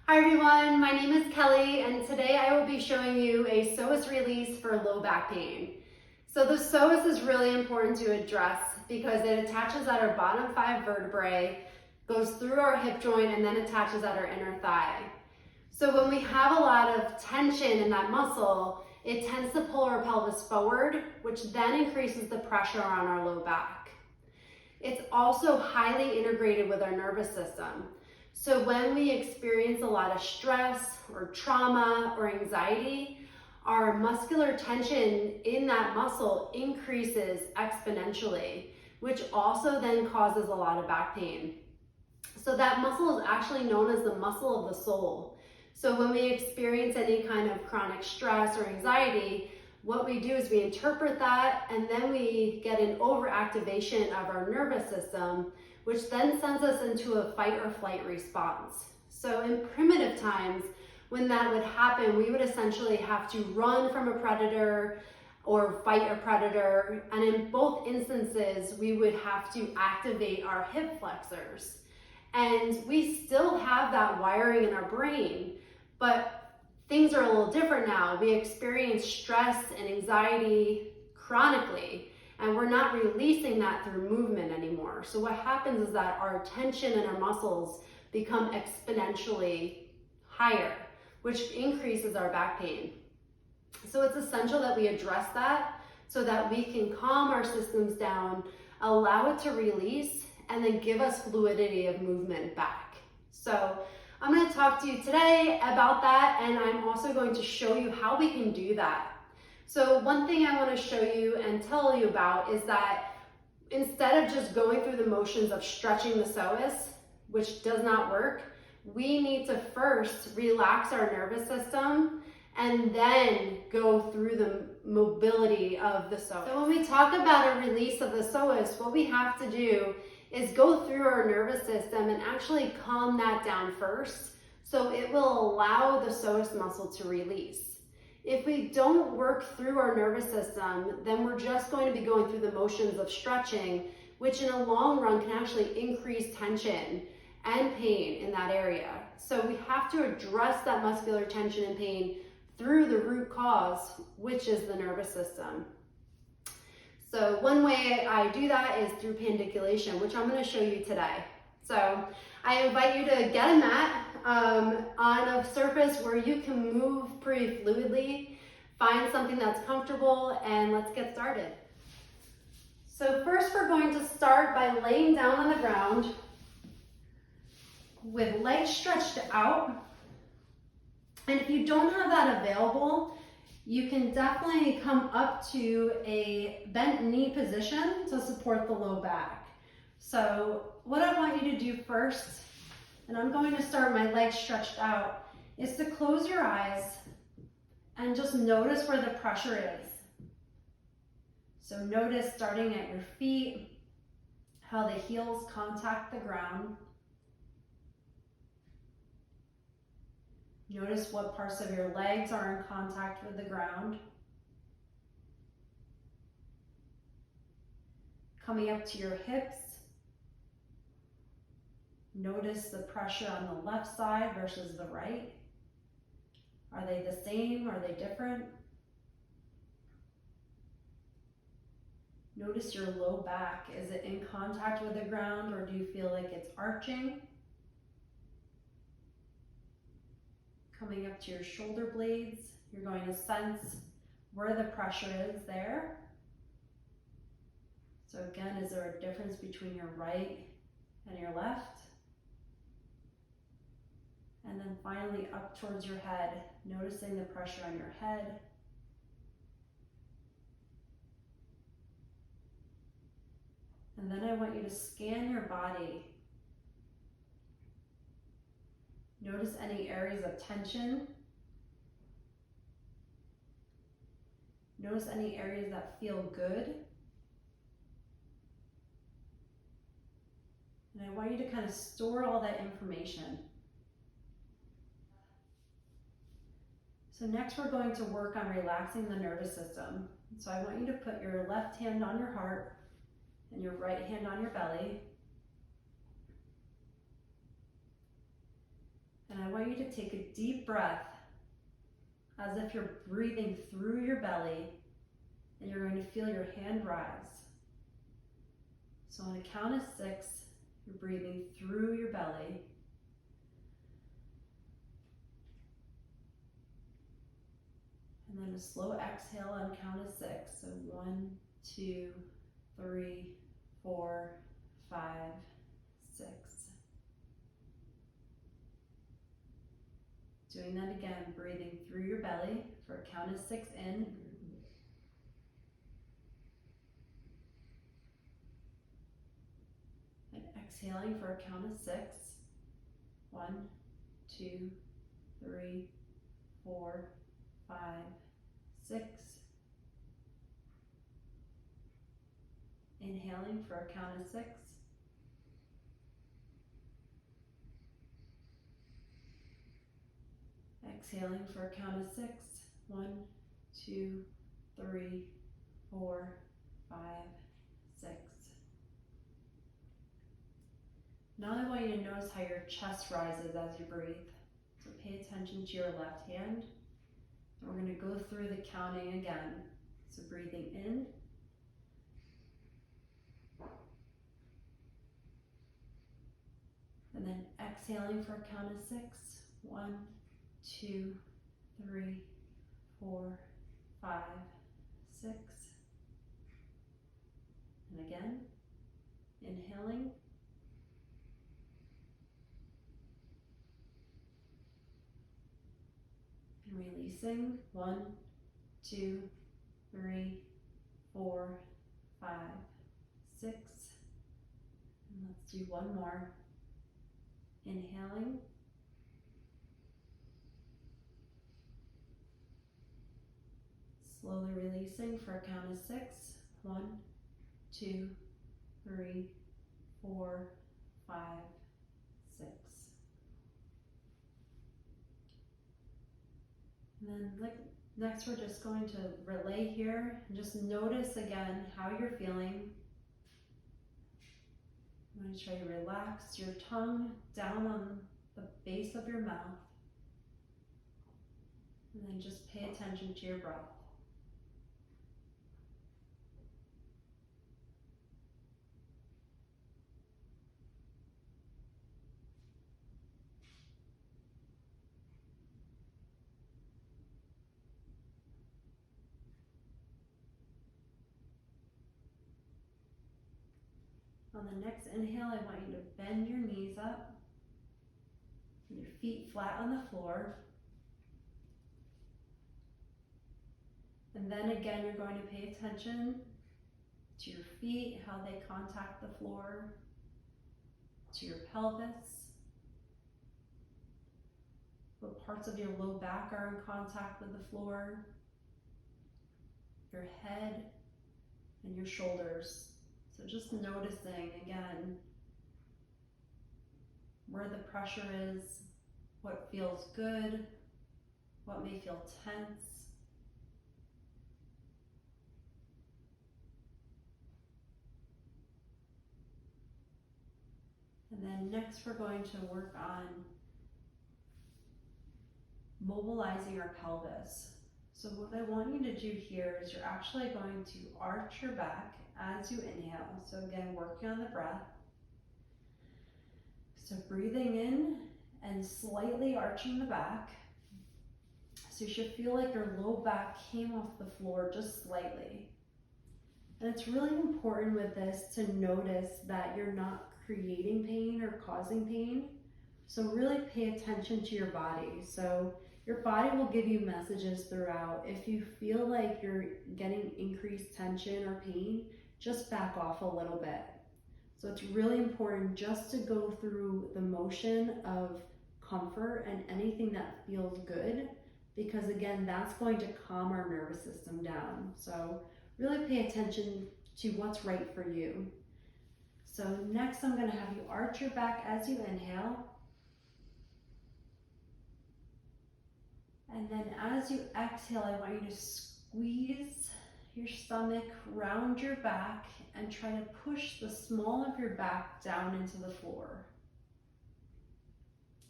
Hi everyone, my name is Kelly and today I will be showing you a psoas release for low back pain. So the psoas is really important to address because it attaches at our bottom 5 vertebrae, goes through our hip joint and then attaches at our inner thigh. So when we have a lot of tension in that muscle, it tends to pull our pelvis forward, which then increases the pressure on our low back. It's also highly integrated with our nervous system. So when we experience a lot of stress or trauma or anxiety, our muscular tension in that muscle increases exponentially, which also then causes a lot of back pain. So that muscle is actually known as the muscle of the soul. So when we experience any kind of chronic stress or anxiety, what we do is we interpret that and then we get an overactivation of our nervous system, which then sends us into a fight or flight response. So in primitive times, when that would happen, we would essentially have to run from a predator or fight a predator. And in both instances, we would have to activate our hip flexors. And we still have that wiring in our brain, but things are a little different now. We experience stress and anxiety chronically, and we're not releasing that through movement anymore. So what happens is that our tension in our muscles become exponentially higher, which increases our back pain. So it's essential that we address that so that we can calm our systems down, allow it to release, and then give us fluidity of movement back. So I'm going to talk to you today about that, and I'm also going to show you how we can do that. So one thing I want to show you and tell you about is that instead of just going through the motions of stretching the psoas, which does not work, we need to first relax our nervous system and then go through the mobility of the psoas. So when we talk about a release of the psoas, what we have to do is go through our nervous system and actually calm that down first, so it will allow the psoas muscle to release. If we don't work through our nervous system, then we're just going to be going through the motions of stretching, which in a long run can actually increase tension and pain in that area. So we have to address that muscular tension and pain through the root cause, which is the nervous system. So one way I do that is through pandiculation, which I'm going to show you today. So I invite you to get a mat on a surface where you can move pretty fluidly. Find something that's comfortable and let's get started. So first we're going to start by laying down on the ground with legs stretched out. And if you don't have that available, you can definitely come up to a bent knee position to support the low back. So what I want you to do first, and I'm going to start my legs stretched out, is to close your eyes and just notice where the pressure is. So notice starting at your feet, how the heels contact the ground. Notice what parts of your legs are in contact with the ground. Coming up to your hips, notice the pressure on the left side versus the right. Are they the same? Are they different? Notice your low back. Is it in contact with the ground or do you feel like it's arching? Coming up to your shoulder blades, you're going to sense where the pressure is there. So again, is there a difference between your right and your left? And then finally up towards your head, noticing the pressure on your head. And then I want you to scan your body. Notice any areas of tension. Notice any areas that feel good. And I want you to kind of store all that information. So next we're going to work on relaxing the nervous system. So I want you to put your left hand on your heart and your right hand on your belly. And I want want you to take a deep breath as if you're breathing through your belly, and you're going to feel your hand rise. So on a count of 6, you're breathing through your belly. And then a slow exhale on count of 6. So 1, 2, 3, 4, 5, 6. Doing that again, breathing through your belly for a count of 6 in. And exhaling for a count of 6. 1, 2, 3, 4, 5, 6. Inhaling for a count of 6. Exhaling for a count of 6. 1, 2, 3, 4, 5, 6. Now I want you to notice how your chest rises as you breathe. So pay attention to your left hand. And we're going to go through the counting again. So breathing in. And then exhaling for a count of 6. 1, 2, 3, 4, 5, 6. And again, inhaling. And releasing. 1, 2, 3, 4, 5, 6. And let's do one more. Inhaling. Slowly releasing for a count of 6. 1, 2, 3, 4, 5, 6. And then next we're just going to relay here and just notice again how you're feeling. I'm going to try to relax your tongue down on the base of your mouth. And then just pay attention to your breath. On the next inhale, I want you to bend your knees up, and your feet flat on the floor. And then again, you're going to pay attention to your feet, how they contact the floor, to your pelvis, what parts of your low back are in contact with the floor, your head, and your shoulders. So just noticing again where the pressure is, what feels good, what may feel tense. And then next we're going to work on mobilizing our pelvis. So what I want you to do here is you're actually going to arch your back as you inhale. So again, working on the breath. So breathing in and slightly arching the back. So you should feel like your low back came off the floor just slightly. And it's really important with this to notice that you're not creating pain or causing pain. So really pay attention to your body. So your body will give you messages throughout. If you feel like you're getting increased tension or pain, just back off a little bit. So it's really important just to go through the motion of comfort and anything that feels good, because again, that's going to calm our nervous system down. So really pay attention to what's right for you. So next I'm going to have you arch your back as you inhale. And then as you exhale, I want you to squeeze your stomach round your back and try to push the small of your back down into the floor.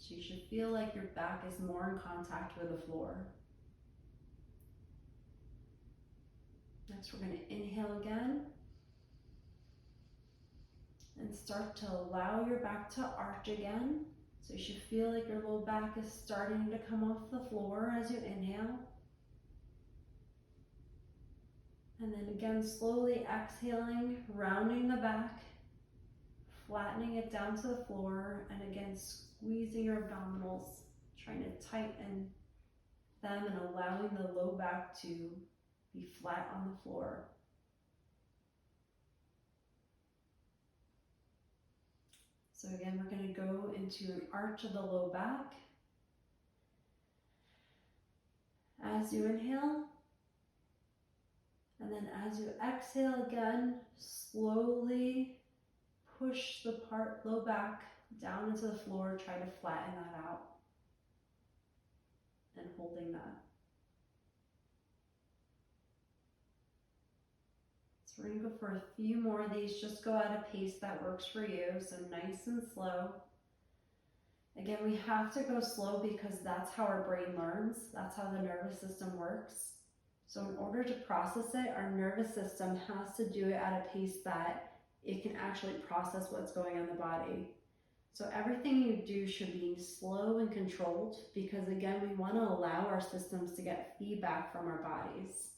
So you should feel like your back is more in contact with the floor. Next, we're going to inhale again. And start to allow your back to arch again. So you should feel like your low back is starting to come off the floor as you inhale. And then again, slowly exhaling, rounding the back, flattening it down to the floor, and again, squeezing your abdominals, trying to tighten them and allowing the low back to be flat on the floor. So again, we're going to go into an arch of the low back. As you inhale, and then as you exhale again, slowly push the low back down into the floor, try to flatten that out. And holding that. So we're going to go for a few more of these. Just go at a pace that works for you, so nice and slow. Again, we have to go slow because that's how our brain learns. That's how the nervous system works. So in order to process it, our nervous system has to do it at a pace that it can actually process what's going on in the body. So everything you do should be slow and controlled because again, we want to allow our systems to get feedback from our bodies.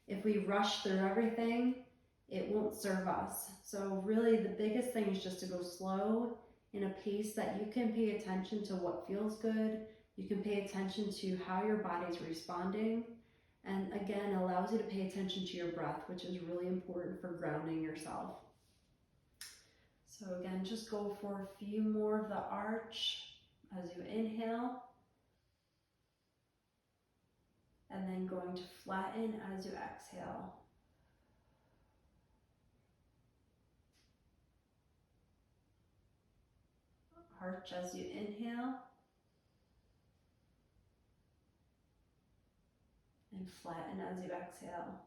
If we rush through everything, it won't serve us. So really the biggest thing is just to go slow in a pace that you can pay attention to what feels good. You can pay attention to how your body's responding. And again, allows you to pay attention to your breath, which is really important for grounding yourself. So again, just go for a few more of the arch as you inhale. And then going to flatten as you exhale. Arch as you inhale. And flatten as you exhale.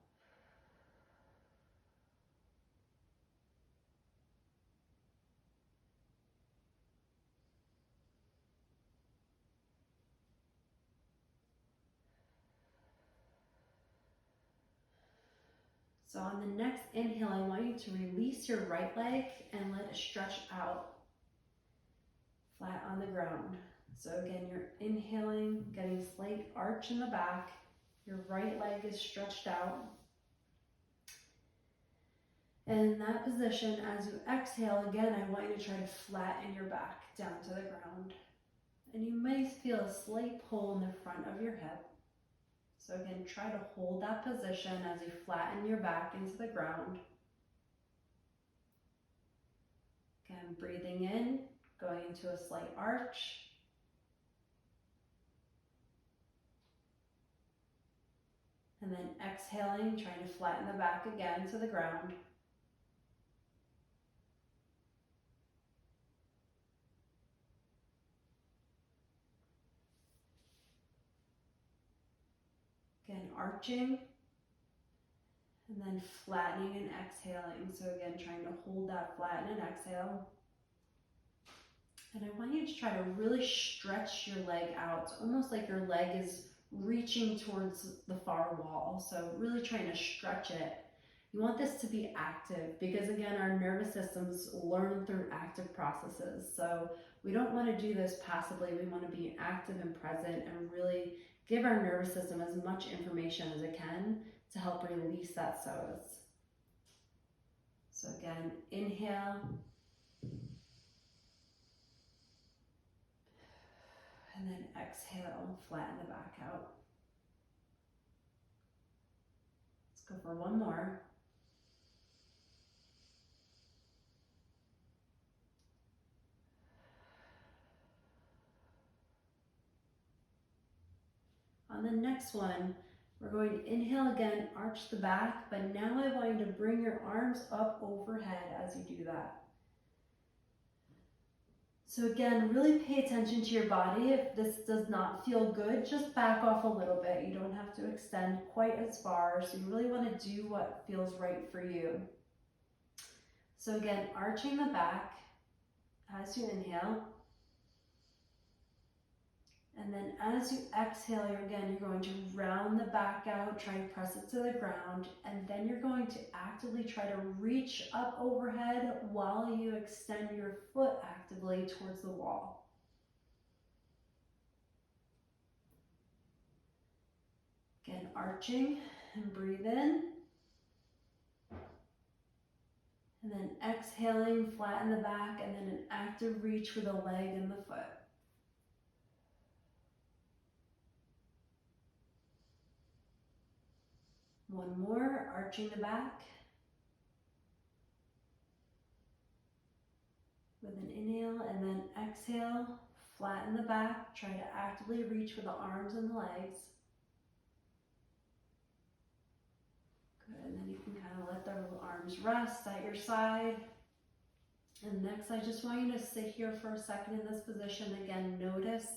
So on the next inhale, I want you to release your right leg and let it stretch out flat on the ground. So again, you're inhaling, getting a slight arch in the back. Your right leg is stretched out. And in that position, as you exhale, again, I want you to try to flatten your back down to the ground. And you may feel a slight pull in the front of your hip. So again, try to hold that position as you flatten your back into the ground. Again, breathing in, going into a slight arch. And then exhaling, trying to flatten the back again to the ground. Again, arching. And then flattening and exhaling. So again, trying to hold that flatten and exhale. And I want you to try to really stretch your leg out. It's almost like your leg is reaching towards the far wall. So really trying to stretch it. You want this to be active because again, our nervous systems learn through active processes. So we don't want to do this passively. We want to be active and present and really give our nervous system as much information as it can to help release that psoas. So again, inhale. And then exhale, flatten the back out. Let's go for one more. On the next one, we're going to inhale again, arch the back, but now I want you to bring your arms up overhead as you do that. So again, really pay attention to your body. If this does not feel good, just back off a little bit. You don't have to extend quite as far. So you really want to do what feels right for you. So again, arching the back as you inhale. And then as you exhale, you're going to round the back out, try to press it to the ground, and then you're going to actively try to reach up overhead while you extend your foot actively towards the wall. Again, arching and breathe in. And then exhaling, flatten the back, and then an active reach for the leg and the foot. One more, arching the back. With an inhale and then exhale, flatten the back. Try to actively reach for the arms and the legs. Good, and then you can kind of let the arms rest at your side. And next, I just want you to sit here for a second in this position. Again, notice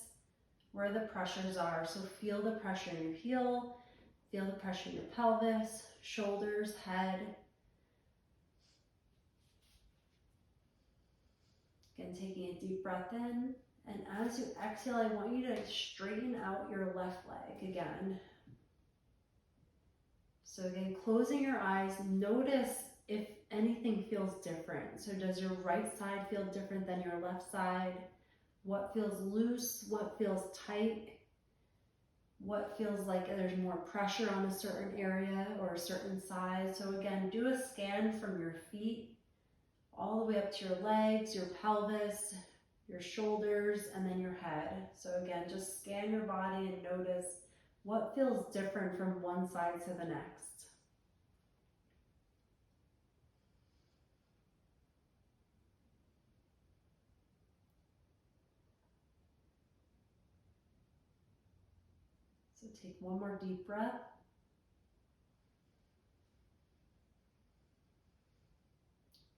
where the pressures are. So feel the pressure in your heel, feel the pressure in your pelvis, shoulders, head. Again, taking a deep breath in. And as you exhale, I want you to straighten out your left leg again. So again, closing your eyes, notice if anything feels different. So does your right side feel different than your left side? What feels loose? What feels tight? What feels like there's more pressure on a certain area or a certain side? So again, do a scan from your feet all the way up to your legs, your pelvis, your shoulders, and then your head. So again, just scan your body and notice what feels different from one side to the next. So take one more deep breath.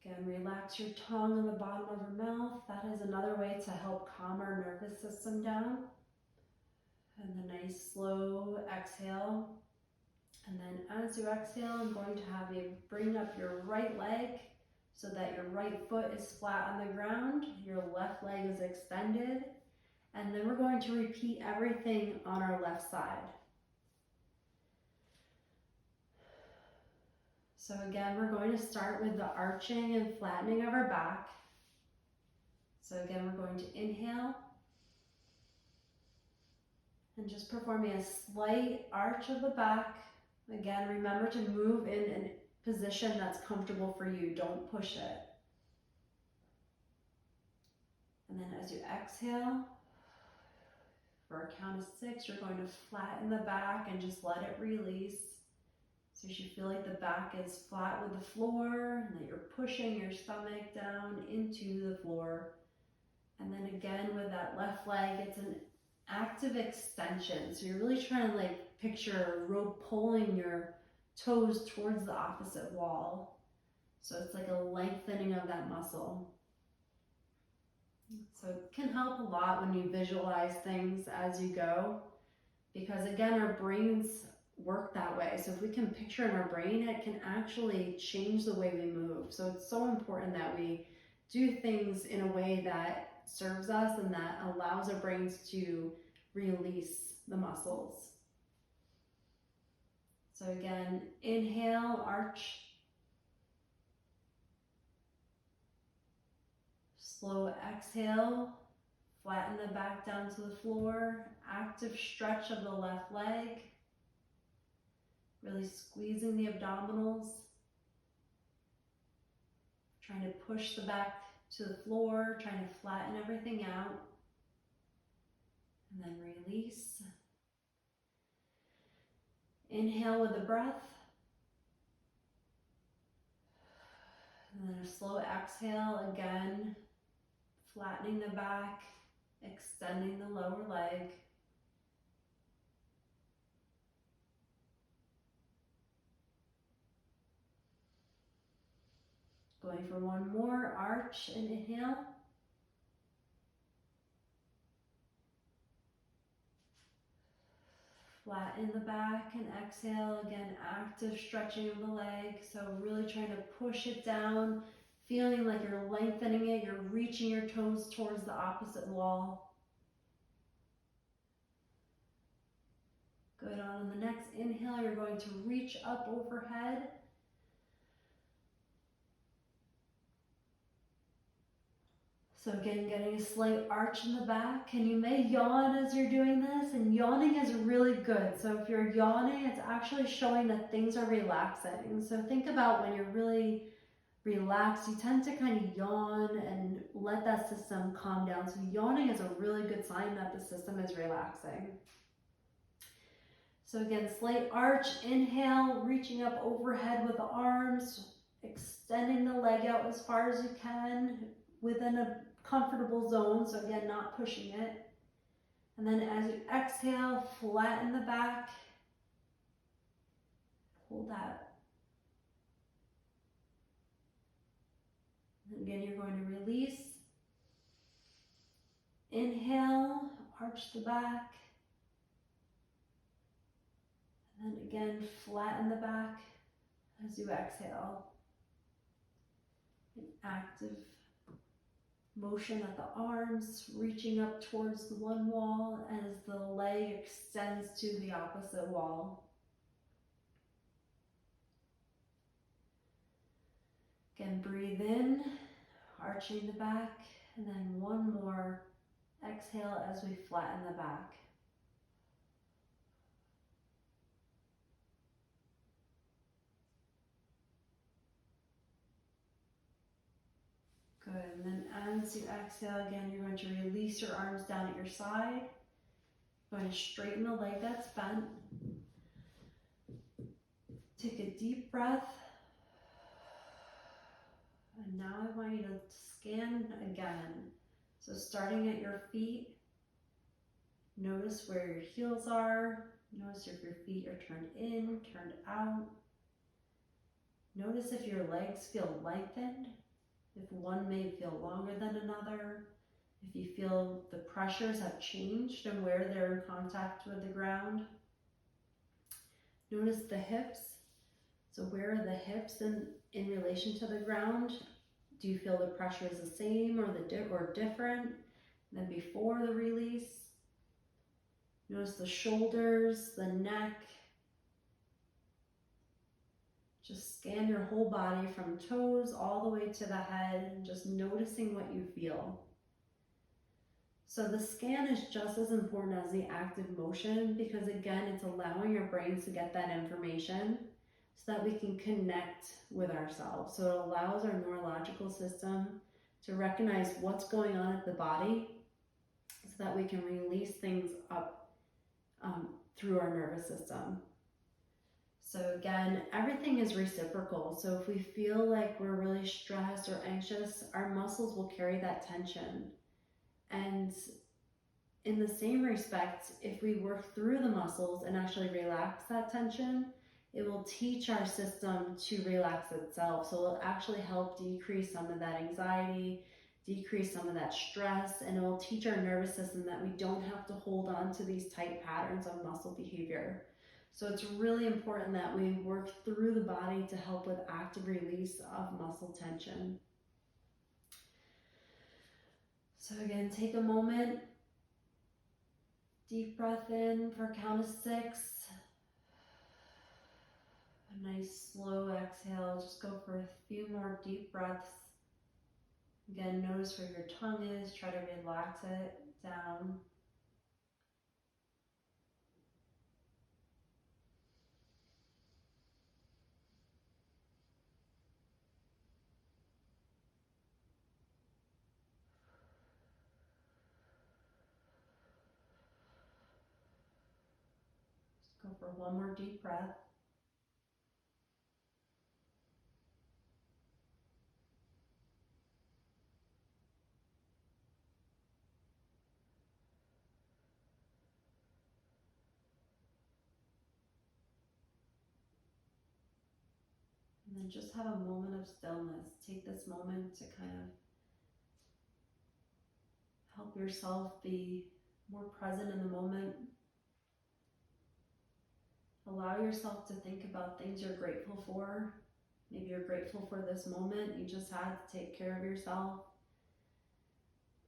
Again, relax your tongue on the bottom of your mouth. That is another way to help calm our nervous system down. And a nice slow exhale. And then as you exhale, I'm going to have you bring up your right leg so that your right foot is flat on the ground. Your left leg is extended. And then we're going to repeat everything on our left side. So again, we're going to start with the arching and flattening of our back. So again, we're going to inhale and just performing a slight arch of the back. Again, remember to move in a position that's comfortable for you. Don't push it. And then as you exhale, for a count of 6, you're going to flatten the back and just let it release. So you should feel like the back is flat with the floor and that you're pushing your stomach down into the floor. And then again with that left leg, it's an active extension. So you're really trying to like picture a rope pulling your toes towards the opposite wall. So it's like a lengthening of that muscle. So it can help a lot when you visualize things as you go, because again, our brains work that way. So if we can picture in our brain, it can actually change the way we move. So it's so important that we do things in a way that serves us and that allows our brains to release the muscles. So again, inhale, arch. Slow exhale, flatten the back down to the floor, active stretch of the left leg, really squeezing the abdominals, trying to push the back to the floor, trying to flatten everything out, and then release. Inhale with the breath, and then a slow exhale again, flattening the back, extending the lower leg. Going for one more, arch and inhale. Flatten the back and exhale. Again, active stretching of the leg. So really trying to push it down, feeling like you're lengthening it, you're reaching your toes towards the opposite wall. Good. On the next inhale, you're going to reach up overhead. So again, getting a slight arch in the back, and you may yawn as you're doing this, and yawning is really good. So if you're yawning, it's actually showing that things are relaxing. So think about when you're really relaxed, you tend to kind of yawn and let that system calm down. So yawning is a really good sign that the system is relaxing. So again, slight arch, inhale, reaching up overhead with the arms, extending the leg out as far as you can within a comfortable zone. So again, not pushing it. And then as you exhale, flatten the back. Hold that. And again, you're going to release. Inhale, arch the back. And then again, flatten the back as you exhale. An active motion at the arms, reaching up towards the one wall as the leg extends to the opposite wall. Again, breathe in, arching the back, and then one more exhale as we flatten the back. Good, and then as you exhale again, you're going to release your arms down at your side. Going to straighten the leg that's bent. Take a deep breath. And now I want you to scan again. So starting at your feet, notice where your heels are. Notice if your feet are turned in, turned out. Notice if your legs feel lengthened. If one may feel longer than another, if you feel the pressures have changed and where they're in contact with the ground. Notice the hips. So where are the hips in relation to the ground? Do you feel the pressure is the same or different than before the release? Notice the shoulders, the neck. Just scan your whole body from toes all the way to the head, and just noticing what you feel. So the scan is just as important as the active motion, because again, it's allowing your brains to get that information so that we can connect with ourselves. So it allows our neurological system to recognize what's going on at the body so that we can release things up through our nervous system. So again, everything is reciprocal. So if we feel like we're really stressed or anxious, our muscles will carry that tension. And in the same respect, if we work through the muscles and actually relax that tension, it will teach our system to relax itself. So it'll actually help decrease some of that anxiety, decrease some of that stress, and it will teach our nervous system that we don't have to hold on to these tight patterns of muscle behavior. So it's really important that we work through the body to help with active release of muscle tension. So again, take a moment, deep breath in for a count of 6. A nice slow exhale, just go for a few more deep breaths. Again, notice where your tongue is, try to relax it down. Just go for one more deep breath. And then just have a moment of stillness. Take this moment to kind of help yourself be more present in the moment. Allow yourself to think about things you're grateful for. Maybe you're grateful for this moment you just had to take care of yourself.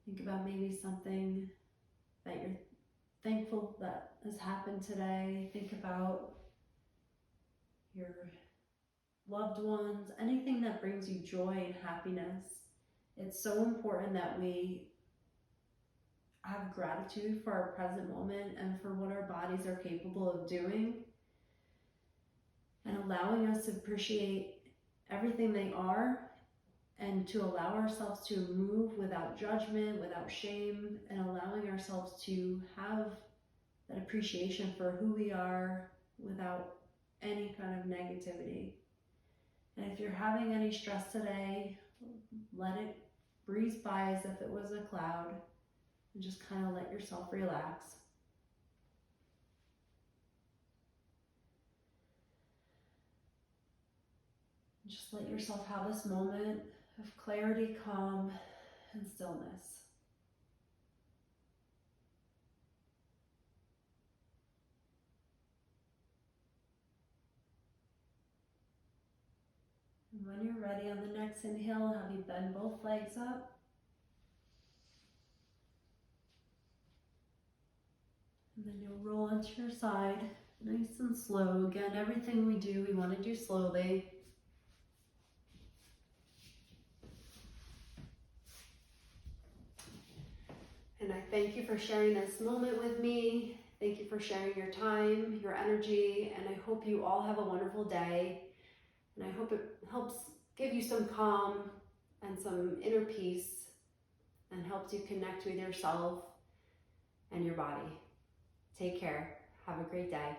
Think about maybe something that you're thankful that has happened today. Think about your loved ones, anything that brings you joy and happiness. It's so important that we have gratitude for our present moment and for what our bodies are capable of doing, and allowing us to appreciate everything they are, and to allow ourselves to move without judgment, without shame, and allowing ourselves to have that appreciation for who we are without any kind of negativity. And if you're having any stress today, let it breeze by as if it was a cloud, and just kind of let yourself relax. Just let yourself have this moment of clarity, calm, and stillness. And when you're ready, on the next inhale, have you bend both legs up. And then you'll roll onto your side, nice and slow. Again, everything we do, we want to do slowly. And I thank you for sharing this moment with me. Thank you for sharing your time, your energy, and I hope you all have a wonderful day. And I hope it helps give you some calm and some inner peace and helps you connect with yourself and your body. Take care. Have a great day.